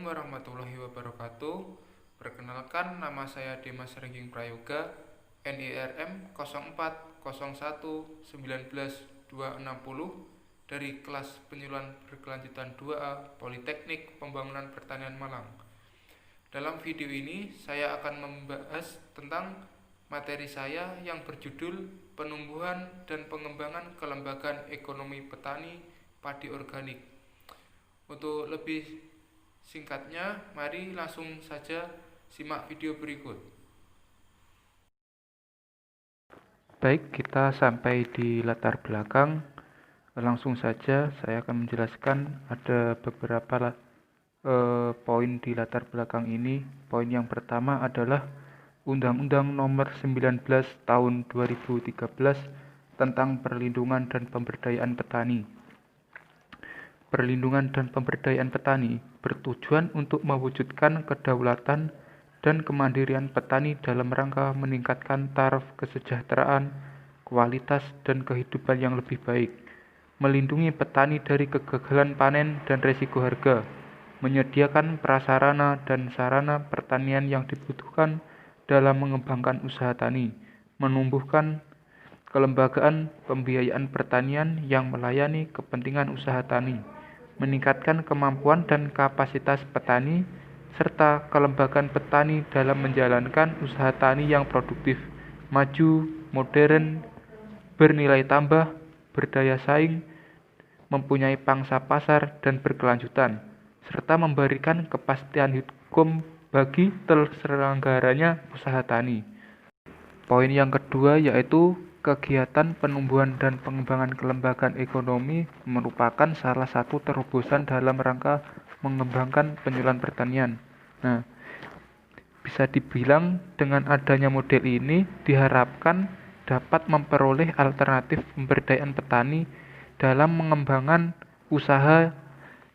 Assalamualaikum warahmatullahi wabarakatuh. Perkenalkan, nama saya Dimas Rengging Prayoga, NIRM 0401190260 dari kelas penyuluhan berkelanjutan 2A Politeknik Pembangunan Pertanian Malang. Dalam video ini, saya akan membahas tentang materi saya yang berjudul Penumbuhan dan Pengembangan Kelembagaan Ekonomi Petani Padi Organik. Untuk lebih singkatnya, mari langsung saja simak video berikut. Baik, kita sampai di latar belakang. Langsung saja saya akan menjelaskan ada beberapa poin di latar belakang ini. Poin yang pertama adalah Undang-Undang Nomor 19 Tahun 2013 tentang Perlindungan dan Pemberdayaan Petani. Perlindungan dan pemberdayaan petani bertujuan untuk mewujudkan kedaulatan dan kemandirian petani dalam rangka meningkatkan taraf kesejahteraan, kualitas, dan kehidupan yang lebih baik, melindungi petani dari kegagalan panen dan risiko harga, menyediakan prasarana dan sarana pertanian yang dibutuhkan dalam mengembangkan usaha tani, menumbuhkan kelembagaan pembiayaan pertanian yang melayani kepentingan usaha tani, meningkatkan kemampuan dan kapasitas petani, serta kelembagaan petani dalam menjalankan usaha tani yang produktif, maju, modern, bernilai tambah, berdaya saing, mempunyai pangsa pasar, dan berkelanjutan, serta memberikan kepastian hukum bagi terselenggaranya usaha tani. Poin yang kedua yaitu kegiatan penumbuhan dan pengembangan kelembagaan ekonomi merupakan salah satu terobosan dalam rangka mengembangkan penyuluhan pertanian. Nah, bisa dibilang dengan adanya model ini diharapkan dapat memperoleh alternatif pemberdayaan petani dalam mengembangkan usaha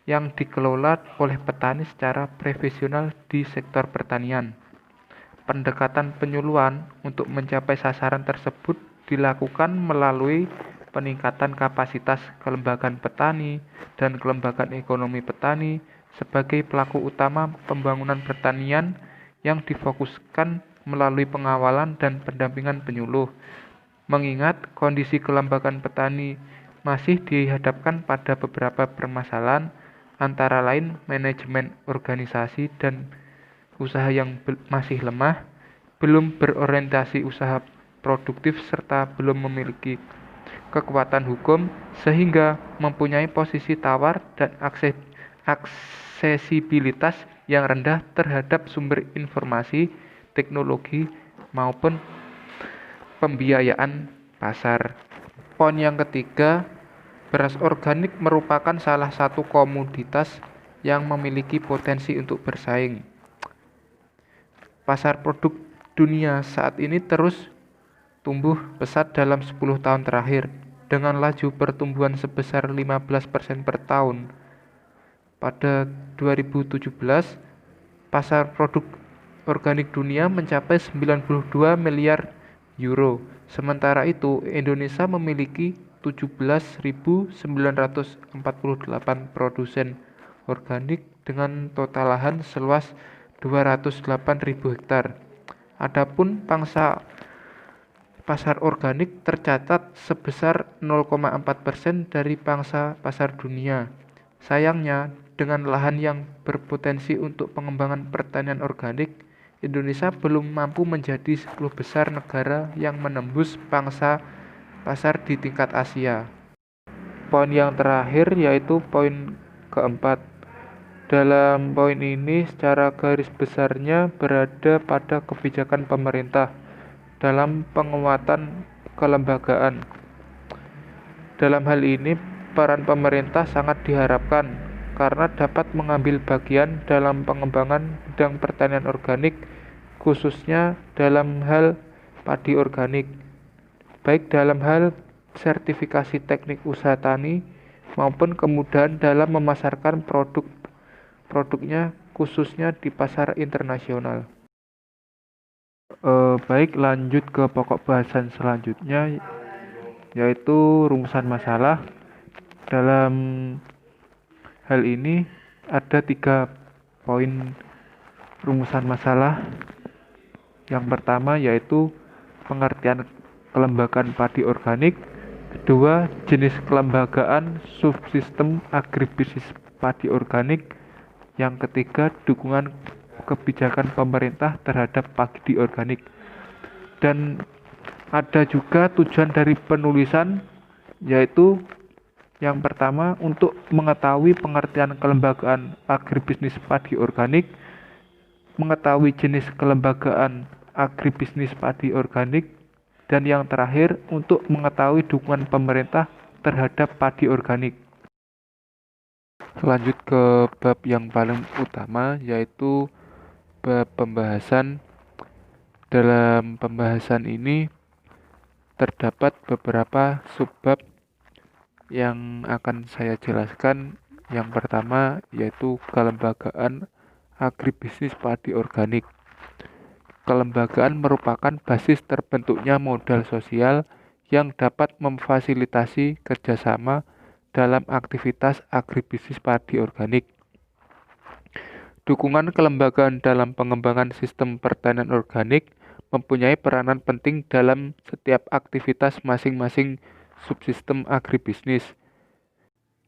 yang dikelola oleh petani secara profesional di sektor pertanian. Pendekatan penyuluhan untuk mencapai sasaran tersebut dilakukan melalui peningkatan kapasitas kelembagaan petani dan kelembagaan ekonomi petani sebagai pelaku utama pembangunan pertanian yang difokuskan melalui pengawalan dan pendampingan penyuluh. Mengingat kondisi kelembagaan petani masih dihadapkan pada beberapa permasalahan, antara lain manajemen organisasi dan usaha yang masih lemah, belum berorientasi usaha produktif, serta belum memiliki kekuatan hukum sehingga mempunyai posisi tawar dan aksesibilitas yang rendah terhadap sumber informasi, teknologi, maupun pembiayaan pasar. Poin yang ketiga, beras organik merupakan salah satu komoditas yang memiliki potensi untuk bersaing. Pasar produk dunia saat ini terus tumbuh pesat dalam 10 tahun terakhir dengan laju pertumbuhan sebesar 15% per tahun. Pada 2017, pasar produk organik dunia mencapai 92 miliar euro. Sementara itu, Indonesia memiliki 17.948 produsen organik dengan total lahan seluas 208.000 hektar. Adapun pangsa pasar organik tercatat sebesar 0,4% dari pangsa pasar dunia. Sayangnya, dengan lahan yang berpotensi untuk pengembangan pertanian organik, Indonesia belum mampu menjadi 10 besar negara yang menembus pangsa pasar di tingkat Asia. Poin yang terakhir yaitu poin keempat. Dalam poin ini secara garis besarnya berada pada kebijakan pemerintah dalam penguatan kelembagaan. Dalam hal ini, peran pemerintah sangat diharapkan karena dapat mengambil bagian dalam pengembangan bidang pertanian organik, khususnya dalam hal padi organik, baik dalam hal sertifikasi teknik usaha tani maupun kemudahan dalam memasarkan produknya khususnya di pasar internasional. Baik, lanjut ke pokok bahasan selanjutnya yaitu rumusan masalah. Dalam hal ini ada 3 poin rumusan masalah. Yang pertama yaitu pengertian kelembagaan padi organik. Kedua, jenis kelembagaan subsistem agribisnis padi organik. Yang ketiga, dukungan kebijakan pemerintah terhadap padi organik. Dan ada juga tujuan dari penulisan, yaitu yang pertama untuk mengetahui pengertian kelembagaan agribisnis padi organik, mengetahui jenis kelembagaan agribisnis padi organik, dan yang terakhir untuk mengetahui dukungan pemerintah terhadap padi organik. Lanjut ke bab yang paling utama, yaitu bab pembahasan. Dalam pembahasan ini terdapat beberapa subbab yang akan saya jelaskan. Yang pertama yaitu kelembagaan agribisnis padi organik. Kelembagaan merupakan basis terbentuknya modal sosial yang dapat memfasilitasi kerjasama dalam aktivitas agribisnis padi organik. Dukungan kelembagaan dalam pengembangan sistem pertanian organik mempunyai peranan penting dalam setiap aktivitas masing-masing subsistem agribisnis.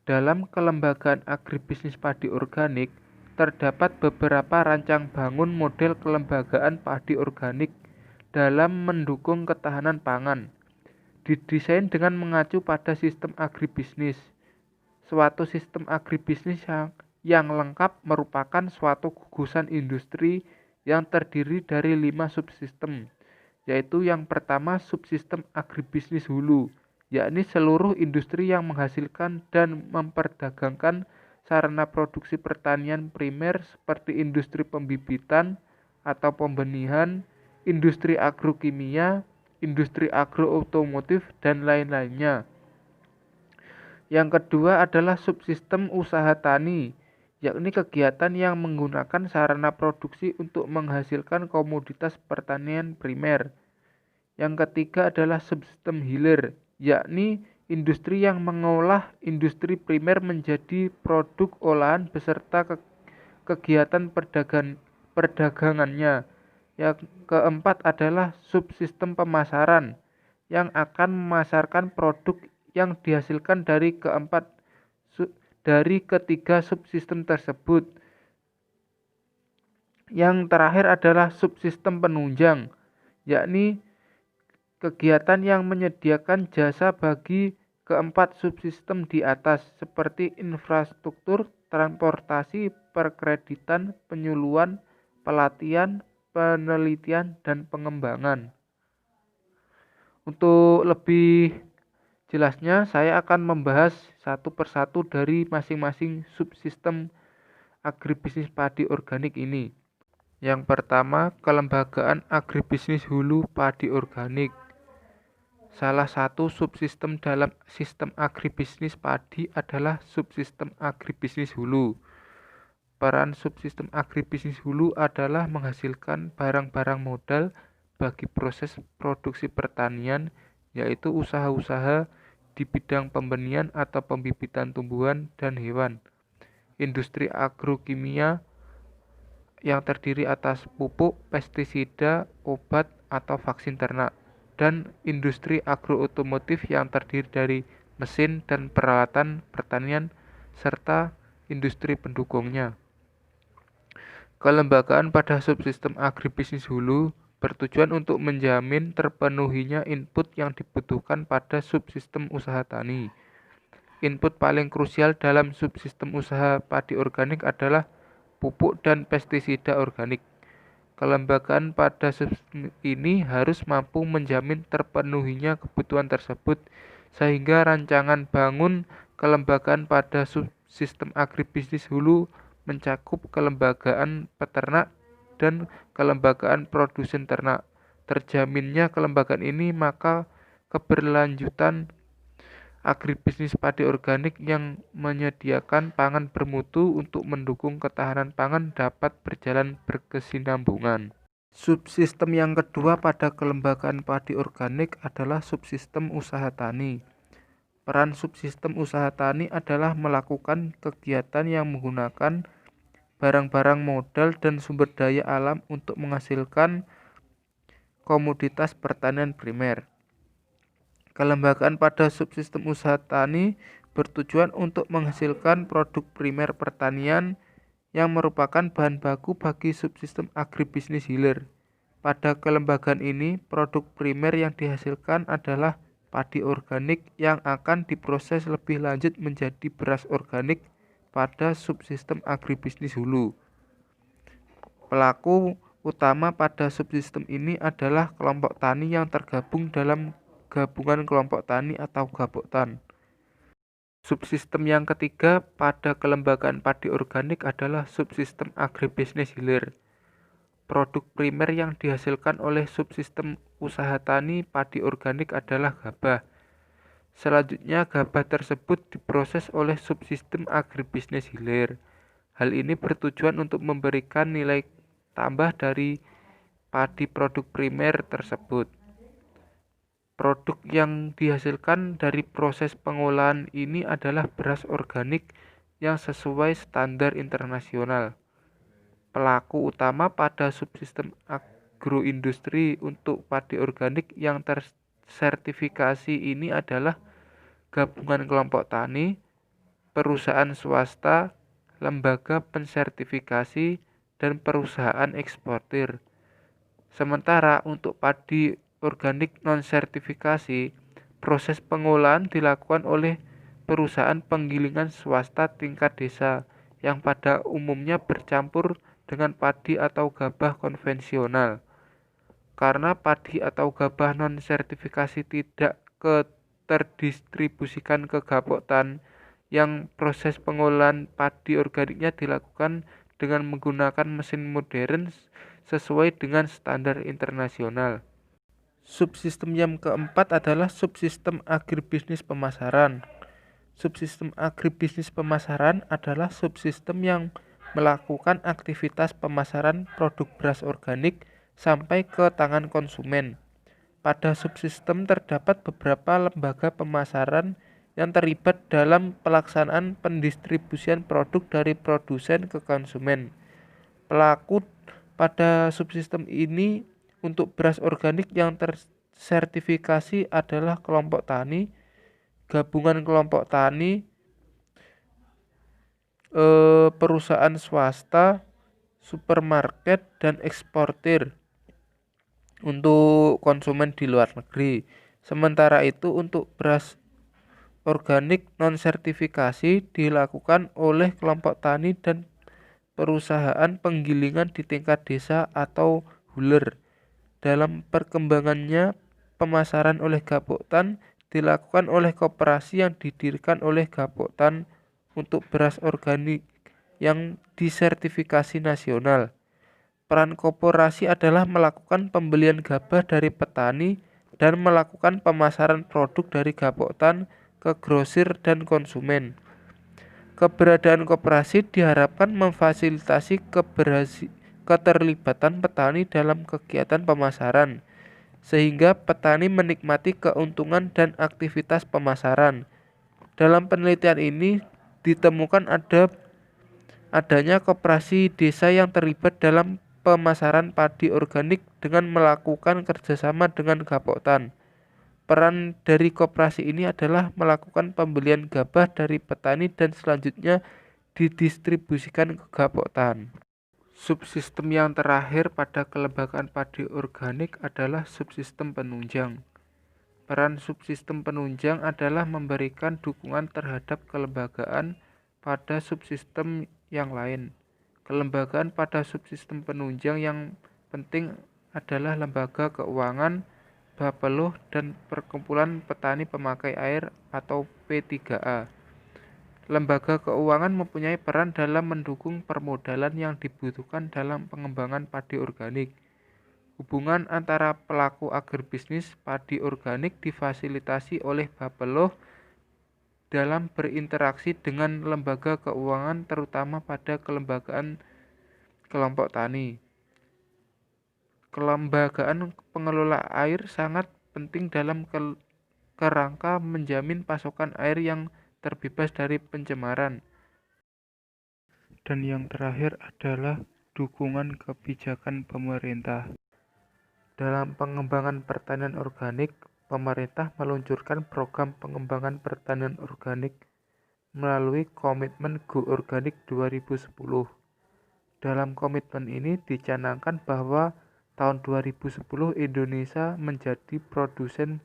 Dalam kelembagaan agribisnis padi organik, terdapat beberapa rancang bangun model kelembagaan padi organik dalam mendukung ketahanan pangan. Didesain dengan mengacu pada sistem agribisnis. Suatu sistem agribisnis yang lengkap merupakan suatu gugusan industri yang terdiri dari 5 subsistem, yaitu yang pertama subsistem agribisnis hulu, yakni seluruh industri yang menghasilkan dan memperdagangkan sarana produksi pertanian primer seperti industri pembibitan atau pembenihan, industri agrokimia, industri agrootomotif, dan lain-lainnya. Yang kedua adalah subsistem usaha tani, yakni kegiatan yang menggunakan sarana produksi untuk menghasilkan komoditas pertanian primer. Yang ketiga adalah subsistem hilir, yakni industri yang mengolah industri primer menjadi produk olahan beserta kegiatan perdagangannya. Yang keempat adalah subsistem pemasaran, yang akan memasarkan produk yang dihasilkan dari ketiga subsistem tersebut. Yang terakhir adalah subsistem penunjang, yakni kegiatan yang menyediakan jasa bagi keempat subsistem di atas, seperti infrastruktur, transportasi, perkreditan, penyuluhan, pelatihan, penelitian, dan pengembangan. Untuk lebih jelasnya, saya akan membahas satu persatu dari masing-masing subsistem agribisnis padi organik ini. Yang pertama, kelembagaan agribisnis hulu padi organik. Salah satu subsistem dalam sistem agribisnis padi adalah subsistem agribisnis hulu. Peran subsistem agribisnis hulu adalah menghasilkan barang-barang modal bagi proses produksi pertanian, yaitu usaha-usaha di bidang pembenihan atau pembibitan tumbuhan dan hewan, industri agrokimia yang terdiri atas pupuk, pestisida, obat, atau vaksin ternak, dan industri agrootomotif yang terdiri dari mesin dan peralatan pertanian, serta industri pendukungnya. Kelembagaan pada subsistem agribisnis hulu bertujuan untuk menjamin terpenuhinya input yang dibutuhkan pada subsistem usaha tani. Input paling krusial dalam subsistem usaha padi organik adalah pupuk dan pestisida organik. Kelembagaan pada subsistem ini harus mampu menjamin terpenuhinya kebutuhan tersebut, sehingga rancangan bangun kelembagaan pada subsistem agribisnis hulu mencakup kelembagaan peternak dan kelembagaan produsen ternak. Terjaminnya kelembagaan ini, maka keberlanjutan agribisnis padi organik yang menyediakan pangan bermutu untuk mendukung ketahanan pangan dapat berjalan berkesinambungan. Subsistem yang kedua pada kelembagaan padi organik adalah subsistem usaha tani. Peran subsistem usaha tani adalah melakukan kegiatan yang menggunakan barang-barang modal dan sumber daya alam untuk menghasilkan komoditas pertanian primer. Kelembagaan pada subsistem usaha tani bertujuan untuk menghasilkan produk primer pertanian yang merupakan bahan baku bagi subsistem agribisnis hilir. Pada kelembagaan ini, produk primer yang dihasilkan adalah padi organik yang akan diproses lebih lanjut menjadi beras organik pada subsistem agribisnis hulu. Pelaku utama pada subsistem ini adalah kelompok tani yang tergabung dalam gabungan kelompok tani atau gaboktan. Subsistem yang ketiga pada kelembagaan padi organik adalah subsistem agribisnis hilir. Produk primer yang dihasilkan oleh subsistem usaha tani padi organik adalah gabah. Selanjutnya, gabah tersebut diproses oleh subsistem agribisnis hilir. Hal ini bertujuan untuk memberikan nilai tambah dari padi produk primer tersebut. Produk yang dihasilkan dari proses pengolahan ini adalah beras organik yang sesuai standar internasional. Pelaku utama pada subsistem agroindustri untuk padi organik yang tersertifikasi ini adalah gabungan kelompok tani, perusahaan swasta, lembaga pensertifikasi, dan perusahaan eksportir. Sementara untuk padi organik non-sertifikasi, proses pengolahan dilakukan oleh perusahaan penggilingan swasta tingkat desa yang pada umumnya bercampur dengan padi atau gabah konvensional. Karena padi atau gabah non-sertifikasi tidak terdistribusikan ke gaboktan yang proses pengolahan padi organiknya dilakukan dengan menggunakan mesin modern sesuai dengan standar internasional. Subsistem yang keempat adalah subsistem agribisnis pemasaran. Subsistem agribisnis pemasaran adalah subsistem yang melakukan aktivitas pemasaran produk beras organik sampai ke tangan konsumen. Pada subsistem terdapat beberapa lembaga pemasaran yang terlibat dalam pelaksanaan pendistribusian produk dari produsen ke konsumen. Pelaku pada subsistem ini untuk beras organik yang tersertifikasi adalah kelompok tani, gabungan kelompok tani, perusahaan swasta, supermarket, dan eksportir untuk konsumen di luar negeri. Sementara itu untuk beras organik non-sertifikasi dilakukan oleh kelompok tani dan perusahaan penggilingan di tingkat desa atau huler. Dalam perkembangannya, pemasaran oleh gaboktan dilakukan oleh koperasi yang didirikan oleh gaboktan untuk beras organik yang disertifikasi nasional. Peran koperasi adalah melakukan pembelian gabah dari petani dan melakukan pemasaran produk dari gaboktan ke grosir dan konsumen. Keberadaan koperasi diharapkan memfasilitasi keterlibatan petani dalam kegiatan pemasaran, sehingga petani menikmati keuntungan dan aktivitas pemasaran. Dalam penelitian ini ditemukan adanya koperasi desa yang terlibat dalam pemasaran padi organik dengan melakukan kerjasama dengan gaboktan. Peran dari koperasi ini adalah melakukan pembelian gabah dari petani dan selanjutnya didistribusikan ke gaboktan. Subsistem yang terakhir pada kelembagaan padi organik adalah subsistem penunjang. Peran subsistem penunjang adalah memberikan dukungan terhadap kelembagaan pada subsistem yang lain. Kelembagaan pada subsistem penunjang yang penting adalah lembaga keuangan, Bapeluh, dan Perkumpulan Petani Pemakai Air atau P3A. Lembaga keuangan mempunyai peran dalam mendukung permodalan yang dibutuhkan dalam pengembangan padi organik. Hubungan antara pelaku agribisnis padi organik difasilitasi oleh Bapeluh dalam berinteraksi dengan lembaga keuangan terutama pada kelembagaan kelompok tani. Kelembagaan pengelola air sangat penting dalam kerangka menjamin pasokan air yang terbebas dari pencemaran. Dan yang terakhir adalah dukungan kebijakan pemerintah. Dalam pengembangan pertanian organik, pemerintah meluncurkan program pengembangan pertanian organik melalui Komitmen Go Organik 2010. Dalam komitmen ini dicanangkan bahwa tahun 2010 Indonesia menjadi produsen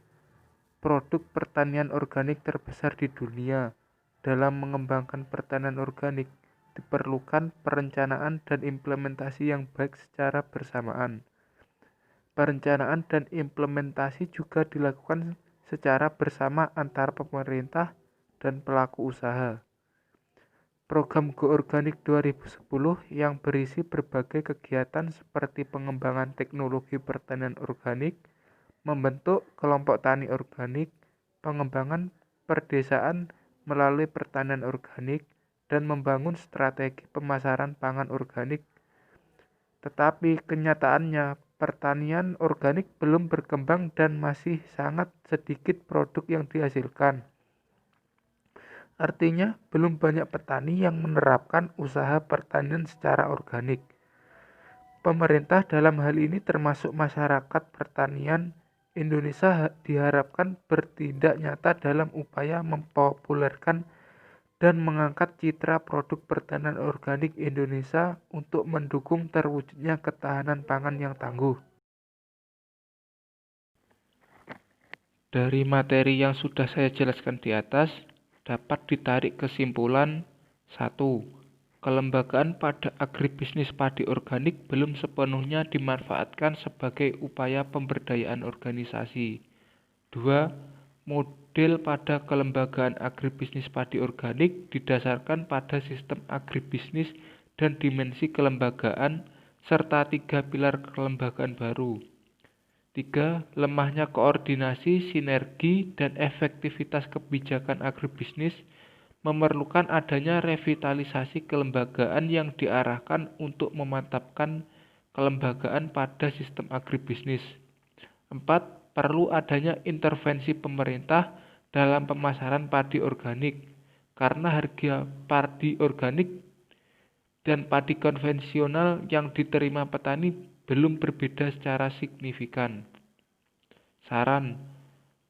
produk pertanian organik terbesar di dunia. Dalam mengembangkan pertanian organik, diperlukan perencanaan dan implementasi yang baik secara bersamaan. Perencanaan dan implementasi juga dilakukan secara bersama antara pemerintah dan pelaku usaha. Program Go Organik 2010 yang berisi berbagai kegiatan seperti pengembangan teknologi pertanian organik, membentuk kelompok tani organik, pengembangan perdesaan melalui pertanian organik, dan membangun strategi pemasaran pangan organik. Tetapi kenyataannya, pertanian organik belum berkembang dan masih sangat sedikit produk yang dihasilkan. Artinya, belum banyak petani yang menerapkan usaha pertanian secara organik. Pemerintah dalam hal ini termasuk masyarakat pertanian Indonesia diharapkan bertindak nyata dalam upaya mempopulerkan dan mengangkat citra produk pertanian organik Indonesia untuk mendukung terwujudnya ketahanan pangan yang tangguh. Dari materi yang sudah saya jelaskan di atas, dapat ditarik kesimpulan 1. Kelembagaan pada agribisnis padi organik belum sepenuhnya dimanfaatkan sebagai upaya pemberdayaan organisasi. 2. Model pada kelembagaan agribisnis padi organik didasarkan pada sistem agribisnis dan dimensi kelembagaan serta 3 pilar kelembagaan baru. 3. Lemahnya koordinasi, sinergi, dan efektivitas kebijakan agribisnis memerlukan adanya revitalisasi kelembagaan yang diarahkan untuk memantapkan kelembagaan pada sistem agribisnis. 4. Perlu adanya intervensi pemerintah dalam pemasaran padi organik, karena harga padi organik dan padi konvensional yang diterima petani belum berbeda secara signifikan. Saran,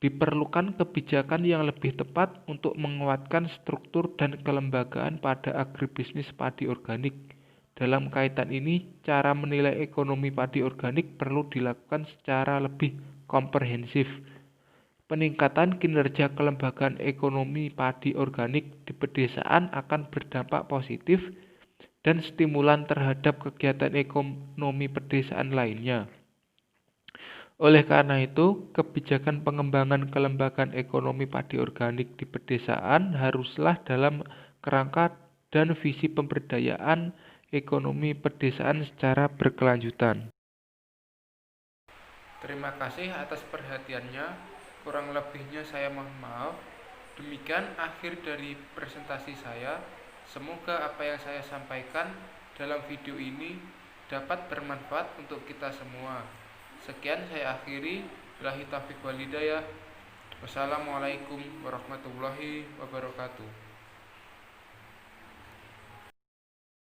diperlukan kebijakan yang lebih tepat untuk menguatkan struktur dan kelembagaan pada agribisnis padi organik. Dalam kaitan ini, cara menilai ekonomi padi organik perlu dilakukan secara lebih komprehensif. Peningkatan kinerja kelembagaan ekonomi padi organik di pedesaan akan berdampak positif dan stimulan terhadap kegiatan ekonomi pedesaan lainnya. Oleh karena itu, kebijakan pengembangan kelembagaan ekonomi padi organik di pedesaan haruslah dalam kerangka dan visi pemberdayaan ekonomi pedesaan secara berkelanjutan. Terima kasih atas perhatiannya. Kurang lebihnya saya mohon maaf. Demikian akhir dari presentasi saya. Semoga apa yang saya sampaikan dalam video ini dapat bermanfaat untuk kita semua. Sekian saya akhiri. Billahi taufiq wal hidayah. Wassalamualaikum warahmatullahi wabarakatuh.